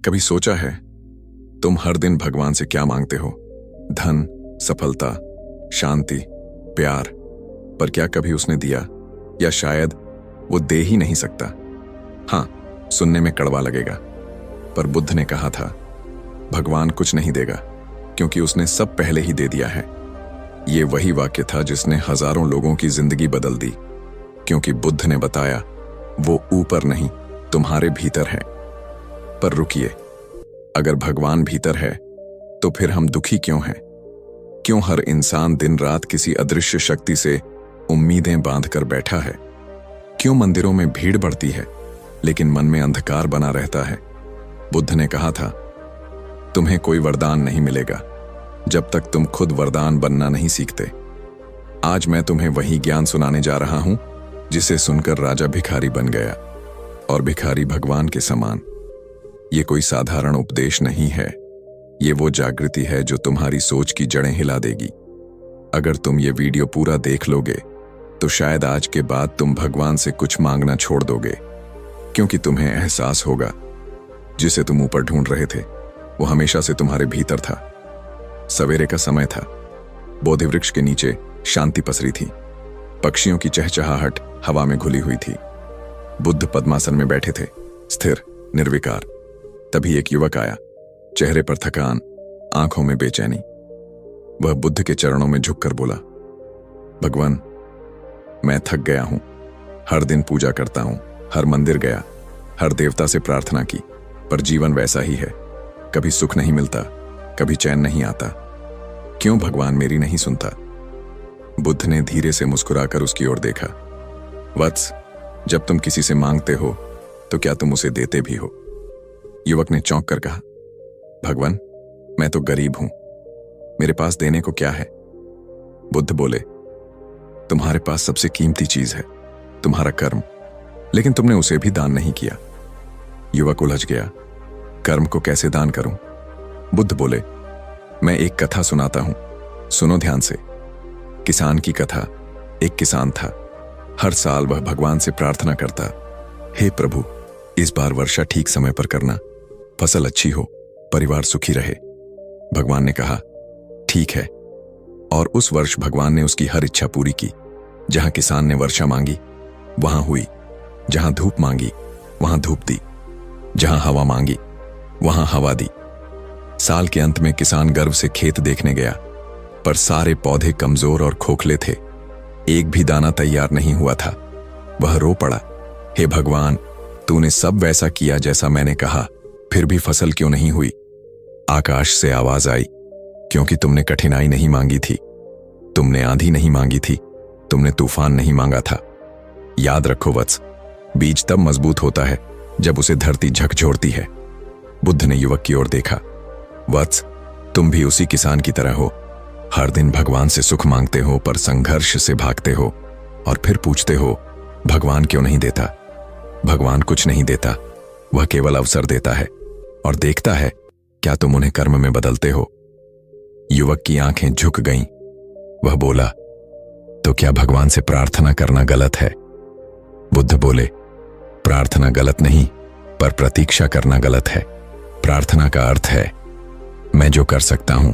कभी सोचा है तुम हर दिन भगवान से क्या मांगते हो? धन, सफलता, शांति, प्यार। पर क्या कभी उसने दिया? या शायद वो दे ही नहीं सकता। हाँ, सुनने में कड़वा लगेगा, पर बुद्ध ने कहा था भगवान कुछ नहीं देगा क्योंकि उसने सब पहले ही दे दिया है। ये वही वाक्य था जिसने हजारों लोगों की जिंदगी बदल दी, क्योंकि बुद्ध ने बताया वो ऊपर नहीं, तुम्हारे भीतर है। पर रुकिए, अगर भगवान भीतर है तो फिर हम दुखी क्यों हैं? क्यों हर इंसान दिन रात किसी अदृश्य शक्ति से उम्मीदें बांधकर बैठा है? क्यों मंदिरों में भीड़ बढ़ती है लेकिन मन में अंधकार बना रहता है? बुद्ध ने कहा था तुम्हें कोई वरदान नहीं मिलेगा जब तक तुम खुद वरदान बनना नहीं सीखते। आज मैं तुम्हें वही ज्ञान सुनाने जा रहा हूं जिसे सुनकर राजा भिखारी बन गया, और भिखारी भगवान के समान। ये कोई साधारण उपदेश नहीं है, ये वो जागृति है जो तुम्हारी सोच की जड़ें हिला देगी। अगर तुम ये वीडियो पूरा देख लोगे तो शायद आज के बाद तुम भगवान से कुछ मांगना छोड़ दोगे, क्योंकि तुम्हें एहसास होगा जिसे तुम ऊपर ढूंढ रहे थे वो हमेशा से तुम्हारे भीतर था। सवेरे का समय था, बोधि वृक्ष के नीचे शांति पसरी थी, पक्षियों की चहचहाहट हवा में घुली हुई थी। बुद्ध पद्मासन में बैठे थे, स्थिर, निर्विकार। तभी एक युवक आया, चेहरे पर थकान, आंखों में बेचैनी। वह बुद्ध के चरणों में झुककर बोला, भगवान, मैं थक गया हूं। हर दिन पूजा करता हूं, हर मंदिर गया, हर देवता से प्रार्थना की, पर जीवन वैसा ही है। कभी सुख नहीं मिलता, कभी चैन नहीं आता। क्यों भगवान मेरी नहीं सुनता? बुद्ध ने धीरे से मुस्कुराकर उसकी ओर देखा। वत्स, जब तुम किसी से मांगते हो तो क्या तुम उसे देते भी हो? युवक ने चौंक कर कहा, भगवान, मैं तो गरीब हूं, मेरे पास देने को क्या है? बुद्ध बोले, तुम्हारे पास सबसे कीमती चीज है, तुम्हारा कर्म, लेकिन तुमने उसे भी दान नहीं किया। युवक उलझ गया, कर्म को कैसे दान करूं? बुद्ध बोले, मैं एक कथा सुनाता हूं, सुनो ध्यान से। किसान की कथा। एक किसान था, हर साल वह भगवान से प्रार्थना करता, हे प्रभु, इस बार वर्षा ठीक समय पर करना, फसल अच्छी हो, परिवार सुखी रहे। भगवान ने कहा, ठीक है। और उस वर्ष भगवान ने उसकी हर इच्छा पूरी की। जहां किसान ने वर्षा मांगी वहां हुई, जहां धूप मांगी वहां धूप दी, जहां हवा मांगी वहां हवा दी। साल के अंत में किसान गर्व से खेत देखने गया, पर सारे पौधे कमजोर और खोखले थे, एक भी दाना तैयार नहीं हुआ था। वह रो पड़ा, हे भगवान, तूने सब वैसा किया जैसा मैंने कहा, फिर भी फसल क्यों नहीं हुई? आकाश से आवाज आई, क्योंकि तुमने कठिनाई नहीं मांगी थी, तुमने आंधी नहीं मांगी थी, तुमने तूफान नहीं मांगा था। याद रखो वत्स, बीज तब मजबूत होता है जब उसे धरती झकझोरती है। बुद्ध ने युवक की ओर देखा, वत्स, तुम भी उसी किसान की तरह हो। हर दिन भगवान से सुख मांगते हो, पर संघर्ष से भागते हो, और फिर पूछते हो भगवान क्यों नहीं देता? भगवान कुछ नहीं देता, वह केवल अवसर देता है और देखता है क्या तुम उन्हें कर्म में बदलते हो। युवक की आंखें झुक गईं। वह बोला, तो क्या भगवान से प्रार्थना करना गलत है? बुद्ध बोले, प्रार्थना गलत नहीं, पर प्रतीक्षा करना गलत है। प्रार्थना का अर्थ है मैं जो कर सकता हूं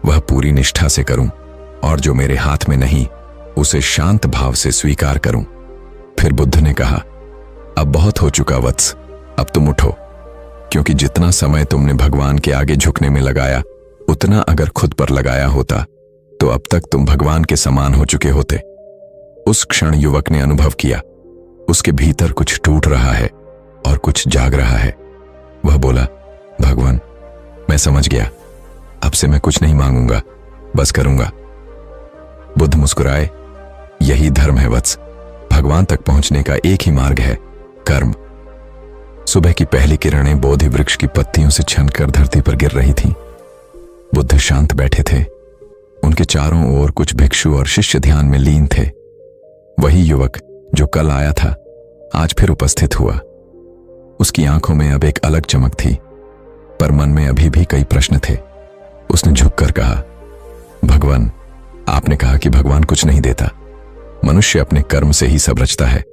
वह पूरी निष्ठा से करूं, और जो मेरे हाथ में नहीं उसे शांत भाव से स्वीकार करूं। फिर बुद्ध ने कहा, अब बहुत हो चुका वत्स, अब तुम उठो, क्योंकि जितना समय तुमने भगवान के आगे झुकने में लगाया उतना अगर खुद पर लगाया होता तो अब तक तुम भगवान के समान हो चुके होते। उस क्षण युवक ने अनुभव किया, उसके भीतर कुछ टूट रहा है और कुछ जाग रहा है। वह बोला, भगवान, मैं समझ गया, अब से मैं कुछ नहीं मांगूंगा, बस करूंगा। बुद्ध मुस्कुराए, यही धर्म है वत्स, भगवान तक पहुंचने का एक ही मार्ग है, कर्म। सुबह की पहली किरणें बोधि वृक्ष की पत्तियों से छनकर धरती पर गिर रही थीं। बुद्ध शांत बैठे थे, उनके चारों ओर कुछ भिक्षु और शिष्य ध्यान में लीन थे। वही युवक जो कल आया था आज फिर उपस्थित हुआ। उसकी आंखों में अब एक अलग चमक थी, पर मन में अभी भी कई प्रश्न थे। उसने झुककर कहा, भगवान, आपने कहा कि भगवान कुछ नहीं देता, मनुष्य अपने कर्म से ही सब रचता है,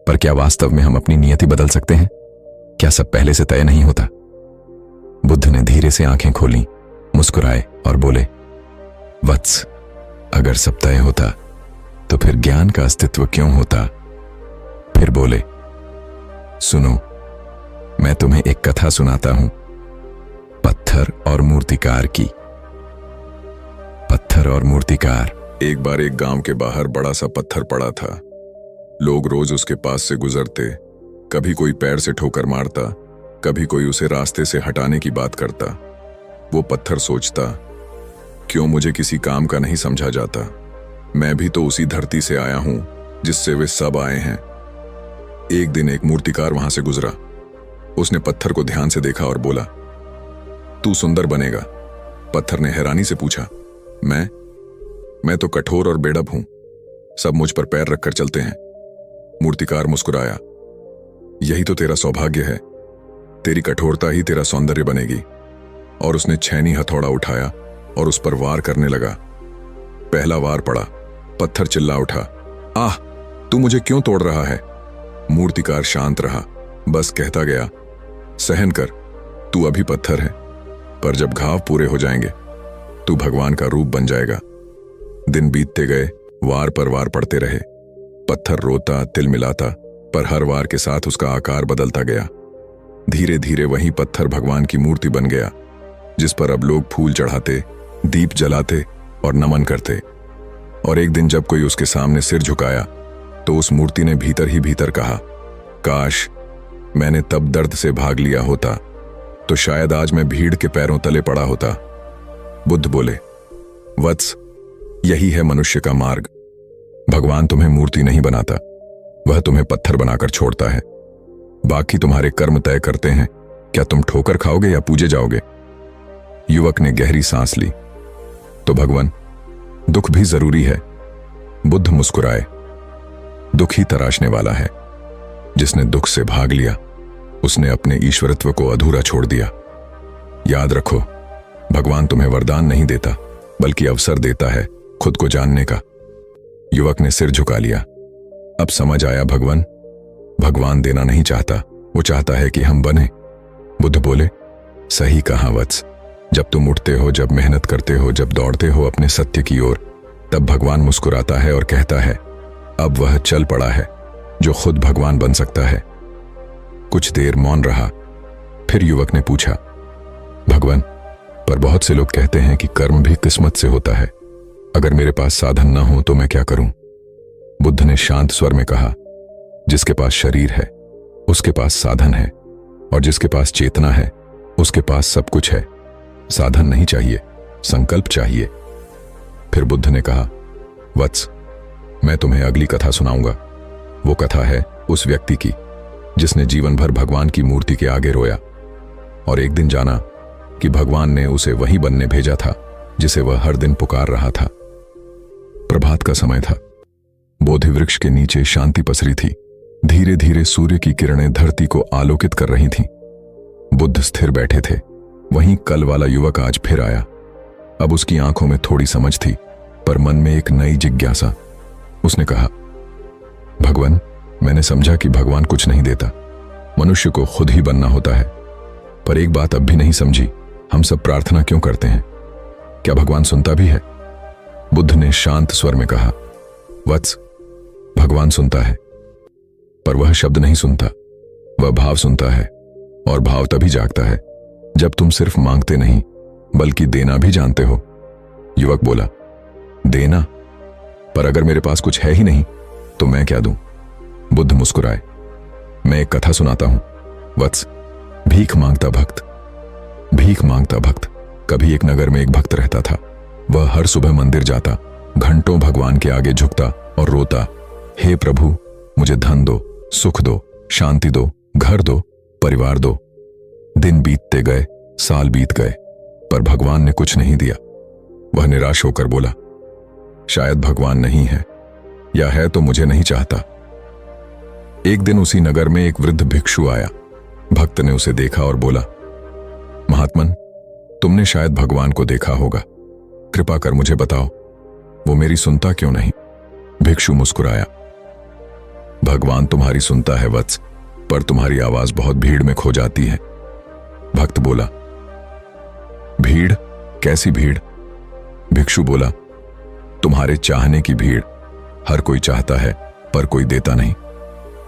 पर क्या वास्तव में हम अपनी नियति बदल सकते हैं? क्या सब पहले से तय नहीं होता? धीरे से आंखें खोली, मुस्कुराए और बोले, वत्स, अगर सब तय होता तो फिर ज्ञान का अस्तित्व क्यों होता। फिर बोले, सुनो, मैं तुम्हें एक कथा सुनाता हूं, पत्थर और मूर्तिकार की। पत्थर और मूर्तिकार। एक बार एक गांव के बाहर बड़ा सा पत्थर पड़ा था। लोग रोज उसके पास से गुजरते, कभी कोई पैर से ठोकर मारता, कभी कोई उसे रास्ते से हटाने की बात करता। वो पत्थर सोचता, क्यों मुझे किसी काम का नहीं समझा जाता। मैं भी तो उसी धरती से आया हूं जिससे वे सब आए हैं। एक दिन एक मूर्तिकार वहां से गुजरा। उसने पत्थर को ध्यान से देखा और बोला, तू सुंदर बनेगा। पत्थर ने हैरानी से पूछा, मैं तो कठोर और बेढप हूं, सब मुझ पर पैर रखकर चलते हैं। मूर्तिकार मुस्कुराया, यही तो तेरा सौभाग्य है, तेरी कठोरता ही तेरा सौंदर्य बनेगी। और उसने छेनी हथौड़ा उठाया और उस पर वार करने लगा। पहला वार पड़ा, पत्थर चिल्ला उठा, आह, तू मुझे क्यों तोड़ रहा है। मूर्तिकार शांत रहा, बस कहता गया, सहन कर, तू अभी पत्थर है, पर जब घाव पूरे हो जाएंगे तू भगवान का रूप बन जाएगा। दिन बीतते गए, वार पर वार पड़ते रहे। पत्थर रोता, तिलमिलाता, पर हर वार के साथ उसका आकार बदलता गया। धीरे धीरे वही पत्थर भगवान की मूर्ति बन गया, जिस पर अब लोग फूल चढ़ाते, दीप जलाते और नमन करते। और एक दिन जब कोई उसके सामने सिर झुकाया तो उस मूर्ति ने भीतर ही भीतर कहा, काश मैंने तब दर्द से भाग लिया होता तो शायद आज मैं भीड़ के पैरों तले पड़ा होता। बुद्ध बोले, वत्स, यही है मनुष्य का मार्ग। भगवान तुम्हें मूर्ति नहीं बनाता, वह तुम्हें पत्थर बनाकर छोड़ता है। बाकी तुम्हारे कर्म तय करते हैं, क्या तुम ठोकर खाओगे या पूजे जाओगे। युवक ने गहरी सांस ली, तो भगवान, दुख भी जरूरी है। बुद्ध मुस्कुराए, दुख ही तराशने वाला है। जिसने दुख से भाग लिया उसने अपने ईश्वरत्व को अधूरा छोड़ दिया। याद रखो, भगवान तुम्हें वरदान नहीं देता बल्कि अवसर देता है खुद को जानने का। युवक ने सिर झुका लिया। अब समझ आया भगवान देना नहीं चाहता, वो चाहता है कि हम बने। बुद्ध बोले, सही कहा वत्स, जब तुम उठते हो, जब मेहनत करते हो, जब दौड़ते हो अपने सत्य की ओर, तब भगवान मुस्कुराता है और कहता है, अब वह चल पड़ा है जो खुद भगवान बन सकता है। कुछ देर मौन रहा, फिर युवक ने पूछा, भगवान, पर बहुत से लोग कहते हैं कि कर्म भी किस्मत से होता है। अगर मेरे पास साधन न हो तो मैं क्या करूं। बुद्ध ने शांत स्वर में कहा, जिसके पास शरीर है उसके पास साधन है, और जिसके पास चेतना है उसके पास सब कुछ है। साधन नहीं चाहिए, संकल्प चाहिए। फिर बुद्ध ने कहा, वत्स, मैं तुम्हें अगली कथा सुनाऊंगा। वो कथा है उस व्यक्ति की जिसने जीवन भर भगवान की मूर्ति के आगे रोया और एक दिन जाना कि भगवान ने उसे वही बनने भेजा था जिसे वह हर दिन पुकार रहा था। प्रभात का समय था। बोधि वृक्ष के नीचे शांति पसरी थी। धीरे धीरे सूर्य की किरणें धरती को आलोकित कर रही थीं। बुद्ध स्थिर बैठे थे। वहीं कल वाला युवक आज फिर आया। अब उसकी आंखों में थोड़ी समझ थी, पर मन में एक नई जिज्ञासा। उसने कहा, भगवान, मैंने समझा कि भगवान कुछ नहीं देता, मनुष्य को खुद ही बनना होता है। पर एक बात अब भी नहीं समझी, हम सब प्रार्थना क्यों करते हैं? क्या भगवान सुनता भी है? बुद्ध ने शांत स्वर में कहा, वत्स, भगवान सुनता है, पर वह शब्द नहीं सुनता, वह भाव सुनता है। और भाव तभी जागता है जब तुम सिर्फ मांगते नहीं बल्कि देना भी जानते हो। युवक बोला, देना? पर अगर मेरे पास कुछ है ही नहीं तो मैं क्या दूं? बुद्ध मुस्कुराए, मैं एक कथा सुनाता हूं वत्स। भीख मांगता भक्त। भीख मांगता भक्त। कभी एक नगर में एक भक्त रहता था। वह हर सुबह मंदिर जाता, घंटों भगवान के आगे झुकता और रोता, हे प्रभु, मुझे धन दो, सुख दो, शांति दो, घर दो, परिवार दो। दिन बीतते गए, साल बीत गए, पर भगवान ने कुछ नहीं दिया। वह निराश होकर बोला, शायद भगवान नहीं है, या है तो मुझे नहीं चाहता। एक दिन उसी नगर में एक वृद्ध भिक्षु आया। भक्त ने उसे देखा और बोला, महात्मन, तुमने शायद भगवान को देखा होगा, कृपा कर मुझे बताओ, वो मेरी सुनता क्यों नहीं? भिक्षु मुस्कुराया, भगवान तुम्हारी सुनता है वत्स, पर तुम्हारी आवाज बहुत भीड़ में खो जाती है। भक्त बोला, भीड़? कैसी भीड़? भिक्षु बोला, तुम्हारे चाहने की भीड़। हर कोई चाहता है पर कोई देता नहीं।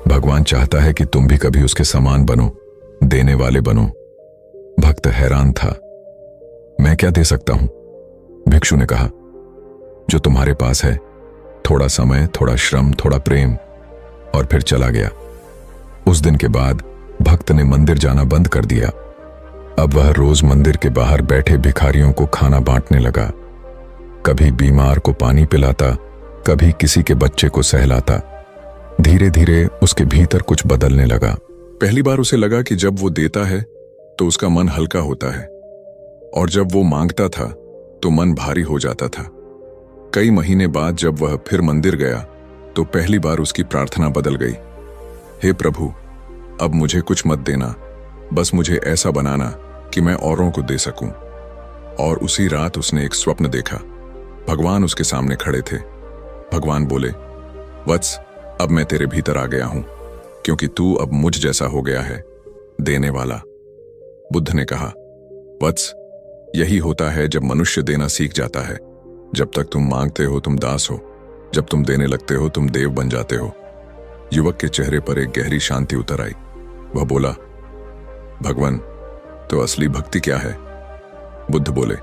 भगवान चाहता है कि तुम भी कभी उसके समान बनो, देने वाले बनो। भक्त हैरान था। मैं क्या दे सकता हूं? भिक्षु ने कहा, जो तुम्हारे पास है, थोड़ा समय, थोड़ा श्रम, थोड़ा प्रेम। और फिर चला गया। उस दिन के बाद भक्त ने मंदिर जाना बंद कर दिया। अब वह रोज मंदिर के बाहर बैठे भिखारियों को खाना बांटने लगा। कभी बीमार को पानी पिलाता, कभी किसी के बच्चे को सहलाता। धीरे धीरे उसके भीतर कुछ बदलने लगा। पहली बार उसे लगा कि जब वो देता है तो उसका मन हल्का होता है, और जब वो मांगता था तो मन भारी हो जाता था। कई महीने बाद जब वह फिर मंदिर गया तो पहली बार उसकी प्रार्थना बदल गई। हे प्रभु, अब मुझे कुछ मत देना, बस मुझे ऐसा बनाना कि मैं औरों को दे सकूं। और उसी रात उसने एक स्वप्न देखा। भगवान उसके सामने खड़े थे। भगवान बोले, वत्स, अब मैं तेरे भीतर आ गया हूं, क्योंकि तू अब मुझ जैसा हो गया है, देने वाला। बुद्ध ने कहा, वत्स, यही होता है जब मनुष्य देना सीख जाता है। जब तक तुम मांगते हो तुम दास हो, जब तुम देने लगते हो तुम देव बन जाते हो। युवक के चेहरे पर एक गहरी शांति उतर आई। वह बोला, भगवान, तो असली भक्ति क्या है? बुद्ध बोले,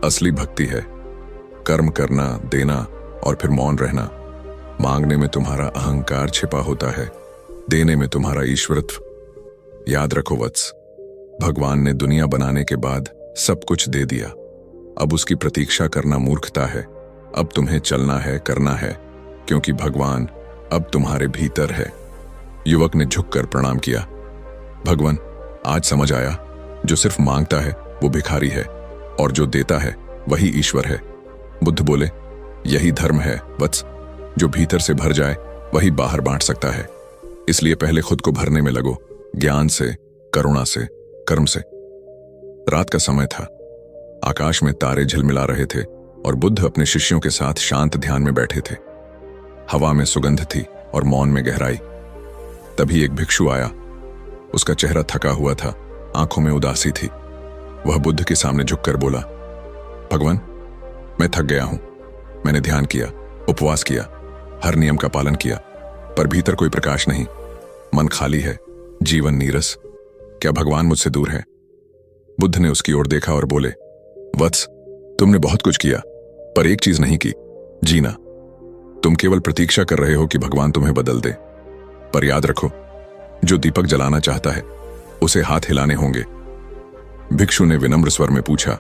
असली भक्ति है कर्म करना, देना और फिर मौन रहना। मांगने में तुम्हारा अहंकार छिपा होता है, देने में तुम्हारा ईश्वरत्व। याद रखो वत्स, भगवान ने दुनिया बनाने के बाद सब कुछ दे दिया। अब उसकी प्रतीक्षा करना मूर्खता है। अब तुम्हें चलना है, करना है, क्योंकि भगवान अब तुम्हारे भीतर है। युवक ने झुककर प्रणाम किया। भगवान, आज समझ आया, जो सिर्फ मांगता है वो भिखारी है, और जो देता है वही ईश्वर है। बुद्ध बोले, यही धर्म है वत्स, जो भीतर से भर जाए वही बाहर बांट सकता है। इसलिए पहले खुद को भरने में लगो, ज्ञान से, करुणा से, कर्म से। रात का समय था। आकाश में तारे झिलमिला रहे थे और बुद्ध अपने शिष्यों के साथ शांत ध्यान में बैठे थे। हवा में सुगंध थी और मौन में गहराई। तभी एक भिक्षु आया। उसका चेहरा थका हुआ था, आंखों में उदासी थी। वह बुद्ध के सामने झुककर बोला, भगवान, मैं थक गया हूं। मैंने ध्यान किया, उपवास किया, हर नियम का पालन किया, पर भीतर कोई प्रकाश नहीं। मन खाली है, जीवन नीरस। क्या भगवान मुझसे दूर है? बुद्ध ने उसकी ओर देखा और बोले, वत्स, तुमने बहुत कुछ किया, पर एक चीज नहीं की, जीना। तुम केवल प्रतीक्षा कर रहे हो कि भगवान तुम्हें बदल दे, पर याद रखो, जो दीपक जलाना चाहता है उसे हाथ हिलाने होंगे। भिक्षु ने विनम्र स्वर में पूछा,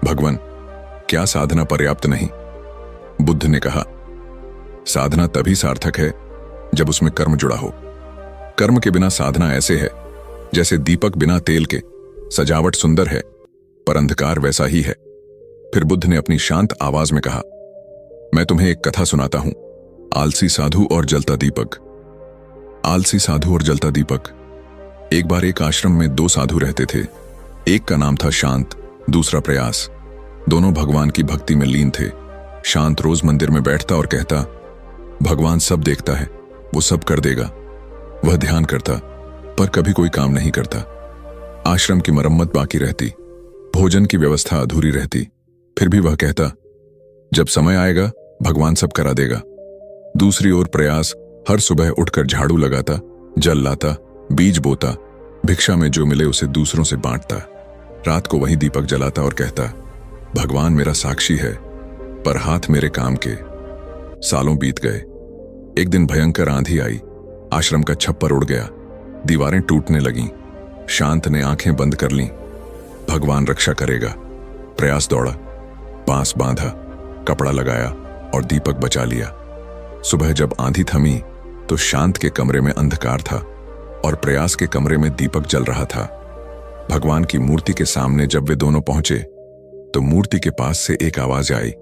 भगवान, क्या साधना पर्याप्त नहीं? बुद्ध ने कहा, साधना तभी सार्थक है जब उसमें कर्म जुड़ा हो। कर्म के बिना साधना ऐसे है जैसे दीपक बिना तेल के। सजावट सुंदर है पर अंधकार वैसा ही है। फिर बुद्ध ने अपनी शांत आवाज में कहा, मैं तुम्हें एक कथा सुनाता हूं, आलसी साधु और जलता दीपक। आलसी साधु और जलता दीपक। एक बार एक आश्रम में दो साधु रहते थे। एक का नाम था शांत, दूसरा प्रयास। दोनों भगवान की भक्ति में लीन थे। शांत रोज मंदिर में बैठता और कहता, भगवान सब देखता है, वो सब कर देगा। वह ध्यान करता पर कभी कोई काम नहीं करता। आश्रम की मरम्मत बाकी रहती, भोजन की व्यवस्था अधूरी रहती, फिर भी वह कहता, जब समय आएगा भगवान सब करा देगा। दूसरी ओर प्रयास हर सुबह उठकर झाड़ू लगाता, जल लाता, बीज बोता, भिक्षा में जो मिले उसे दूसरों से बांटता। रात को वही दीपक जलाता और कहता, भगवान मेरा साक्षी है, पर हाथ मेरे काम के। सालों बीत गए। एक दिन भयंकर आंधी आई। आश्रम का छप्पर उड़ गया, दीवारें टूटने लगीं। शांत ने आंखें बंद कर लीं। भगवान रक्षा करेगा। प्रयास दौड़ा, बांस बांधा, कपड़ा लगाया और दीपक बचा लिया। सुबह जब आंधी थमी तो शांत के कमरे में अंधकार था और प्रयास के कमरे में दीपक जल रहा था। भगवान की मूर्ति के सामने जब वे दोनों पहुंचे तो मूर्ति के पास से एक आवाज आई,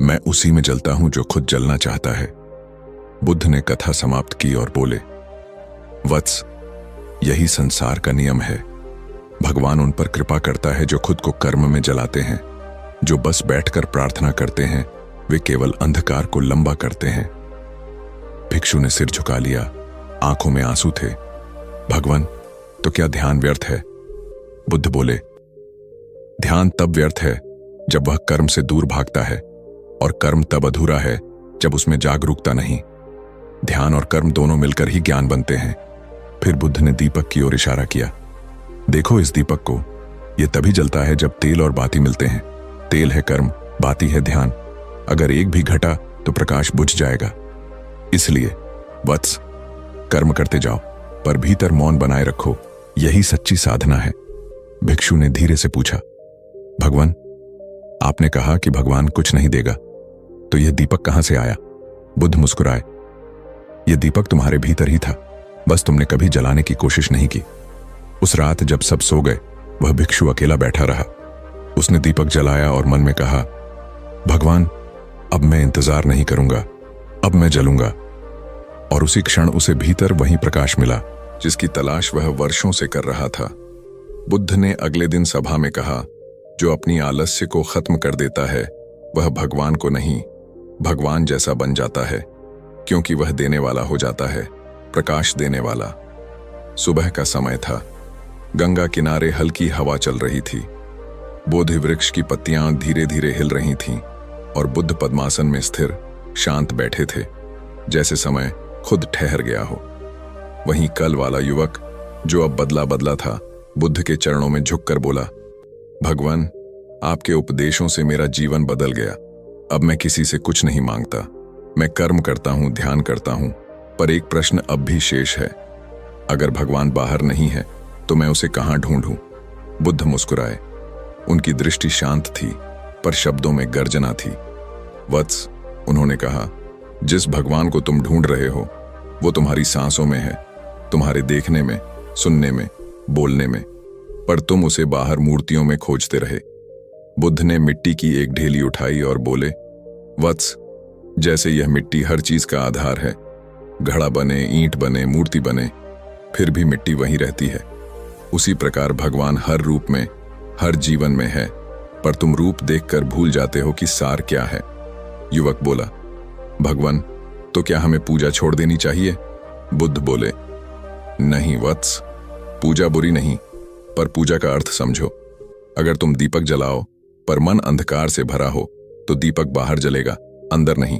मैं उसी में जलता हूं जो खुद जलना चाहता है। बुद्ध ने कथा समाप्त की और बोले, वत्स, यही संसार का नियम है। भगवान उन पर कृपा करता है जो खुद को कर्म में जलाते हैं। जो बस बैठकर प्रार्थना करते हैं वे केवल अंधकार को लंबा करते हैं। भिक्षु ने सिर झुका लिया, आंखों में आंसू थे। भगवान, तो क्या ध्यान व्यर्थ है? बुद्ध बोले, ध्यान तब व्यर्थ है जब वह कर्म से दूर भागता है, और कर्म तब अधूरा है जब उसमें जागरूकता नहीं। ध्यान और कर्म दोनों मिलकर ही ज्ञान बनते हैं। फिर बुद्ध ने दीपक की ओर इशारा किया। देखो इस दीपक को, यह तभी जलता है जब तेल और बाती मिलते हैं। तेल है कर्म, बाती है ध्यान। अगर एक भी घटा तो प्रकाश बुझ जाएगा। इसलिए वत्स, कर्म करते जाओ पर भीतर मौन बनाए रखो। यही सच्ची साधना है। भिक्षु ने धीरे से पूछा, भगवान, आपने कहा कि भगवान कुछ नहीं देगा, तो यह दीपक कहां से आया? बुद्ध मुस्कुराए। यह दीपक तुम्हारे भीतर ही था, बस तुमने कभी जलाने की कोशिश नहीं की। उस रात जब सब सो गए, वह भिक्षु अकेला बैठा रहा। उसने दीपक जलाया और मन में कहा, भगवान, अब मैं इंतजार नहीं करूंगा, अब मैं जलूंगा। और उसी क्षण उसे भीतर वही प्रकाश मिला जिसकी तलाश वह वर्षों से कर रहा था। बुद्ध ने अगले दिन सभा में कहा, जो अपनी आलस्य को खत्म कर देता है वह भगवान को नहीं, भगवान जैसा बन जाता है, क्योंकि वह देने वाला हो जाता है, प्रकाश देने वाला। सुबह का समय था। गंगा किनारे हल्की हवा चल रही थी। बोधि वृक्ष की पत्तियां धीरे धीरे हिल रही थीं और बुद्ध पद्मासन में स्थिर शांत बैठे थे, जैसे समय खुद ठहर गया हो। वहीं कल वाला युवक, जो अब बदला बदला था, बुद्ध के चरणों में झुककर बोला, भगवान, आपके उपदेशों से मेरा जीवन बदल गया। अब मैं किसी से कुछ नहीं मांगता। मैं कर्म करता हूं, ध्यान करता हूं, पर एक प्रश्न अब भी शेष है। अगर भगवान बाहर नहीं है तो मैं उसे कहां ढूंढूं? बुद्ध मुस्कुराए। उनकी दृष्टि शांत थी पर शब्दों में गर्जना थी। वत्स, उन्होंने कहा, जिस भगवान को तुम ढूंढ रहे हो वो तुम्हारी सांसों में है, तुम्हारे देखने में, सुनने में, बोलने में, पर तुम उसे बाहर मूर्तियों में खोजते रहे। बुद्ध ने मिट्टी की एक ढेली उठाई और बोले, वत्स, जैसे यह मिट्टी हर चीज का आधार है, घड़ा बने, ईंट बने, मूर्ति बने, फिर भी मिट्टी वहीं रहती है, उसी प्रकार भगवान हर रूप में, हर जीवन में है, पर तुम रूप देखकर भूल जाते हो कि सार क्या है। युवक बोला, भगवान, तो क्या हमें पूजा छोड़ देनी चाहिए? बुद्ध बोले, नहीं वत्स, पूजा बुरी नहीं, पर पूजा का अर्थ समझो। अगर तुम दीपक जलाओ पर मन अंधकार से भरा हो तो दीपक बाहर जलेगा, अंदर नहीं।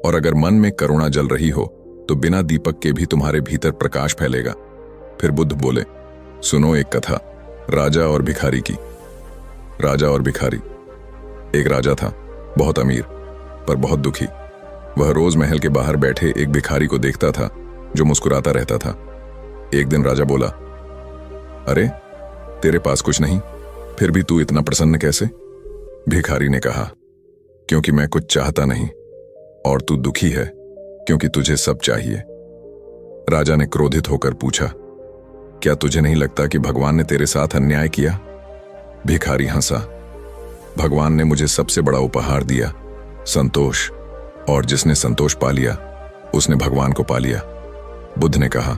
और अगर मन में करुणा जल रही हो तो बिना दीपक के भी तुम्हारे भीतर प्रकाश फैलेगा। फिर बुद्ध बोले, सुनो एक कथा, राजा और भिखारी की। राजा और भिखारी। एक राजा था, बहुत अमीर पर बहुत दुखी। वह रोज महल के बाहर बैठे एक भिखारी को देखता था जो मुस्कुराता रहता था। एक दिन राजा बोला, अरे, तेरे पास कुछ नहीं, फिर भी तू इतना प्रसन्न कैसे? भिखारी ने कहा, क्योंकि मैं कुछ चाहता नहीं और तू दुखी है क्योंकि तुझे सब चाहिए। राजा ने क्रोधित होकर पूछा, क्या तुझे नहीं लगता कि भगवान ने तेरे साथ अन्याय किया? भिखारी हंसा, भगवान ने मुझे सबसे बड़ा उपहार दिया, संतोष, और जिसने संतोष पा लिया उसने भगवान को पा लिया। बुद्ध ने कहा,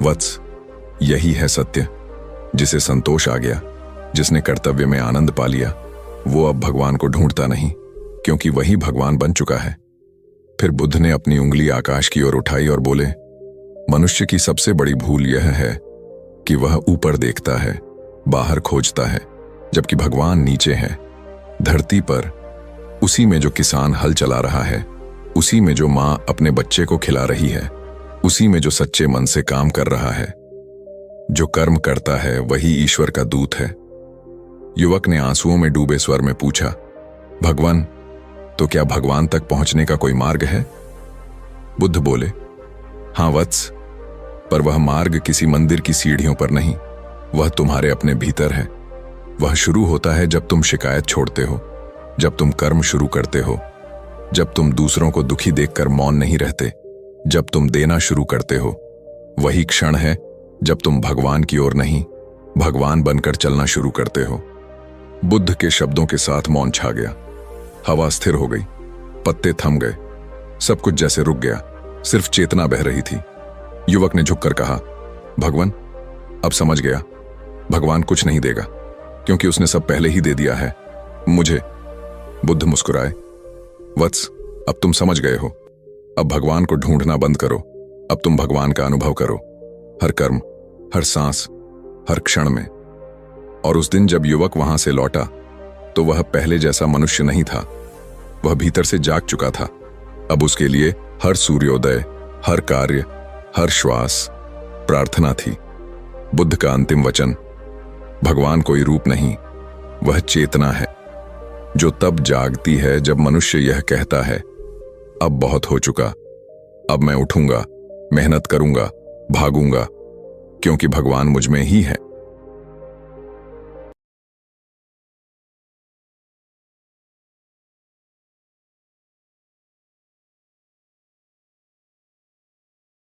वत्स, यही है सत्य। जिसे संतोष आ गया, जिसने कर्तव्य में आनंद पा लिया, वो अब भगवान को ढूंढता नहीं, क्योंकि वही भगवान बन चुका है। फिर बुद्ध ने अपनी उंगली आकाश की ओर उठाई और बोले, मनुष्य की सबसे बड़ी भूल यह है कि वह ऊपर देखता है, बाहर खोजता है, जबकि भगवान नीचे है, धरती पर, उसी में जो किसान हल चला रहा है, उसी में जो मां अपने बच्चे को खिला रही है, उसी में जो सच्चे मन से काम कर रहा है। जो कर्म करता है वही ईश्वर का दूत है। युवक ने आंसुओं में डूबे स्वर में पूछा, भगवान, तो क्या भगवान तक पहुंचने का कोई मार्ग है? बुद्ध बोले, हां वत्स, पर वह मार्ग किसी मंदिर की सीढ़ियों पर नहीं, वह तुम्हारे अपने भीतर है। वह शुरू होता है जब तुम शिकायत छोड़ते हो, जब तुम कर्म शुरू करते हो, जब तुम दूसरों को दुखी देखकर मौन नहीं रहते, जब तुम देना शुरू करते हो। वही क्षण है जब तुम भगवान की ओर नहीं, भगवान बनकर चलना शुरू करते हो। बुद्ध के शब्दों के साथ मौन छा गया। हवा स्थिर हो गई, पत्ते थम गए, सब कुछ जैसे रुक गया, सिर्फ चेतना बह रही थी। युवक ने झुककर कहा, भगवान, अब समझ गया, भगवान कुछ नहीं देगा क्योंकि उसने सब पहले ही दे दिया है मुझे। बुद्ध मुस्कुराए, वत्स, अब तुम समझ गए हो, अब भगवान को ढूंढना बंद करो, अब तुम भगवान का अनुभव करो, हर कर्म, हर सांस, हर क्षण में। और उस दिन जब युवक वहां से लौटा तो वह पहले जैसा मनुष्य नहीं था। वह भीतर से जाग चुका था। अब उसके लिए हर सूर्योदय, हर कार्य, हर श्वास प्रार्थना थी। बुद्ध का अंतिम वचन, भगवान कोई रूप नहीं, वह चेतना है, जो तब जागती है जब मनुष्य यह कहता है, अब बहुत हो चुका, अब मैं उठूंगा, मेहनत करूंगा, भागूंगा, क्योंकि भगवान मुझ में ही है।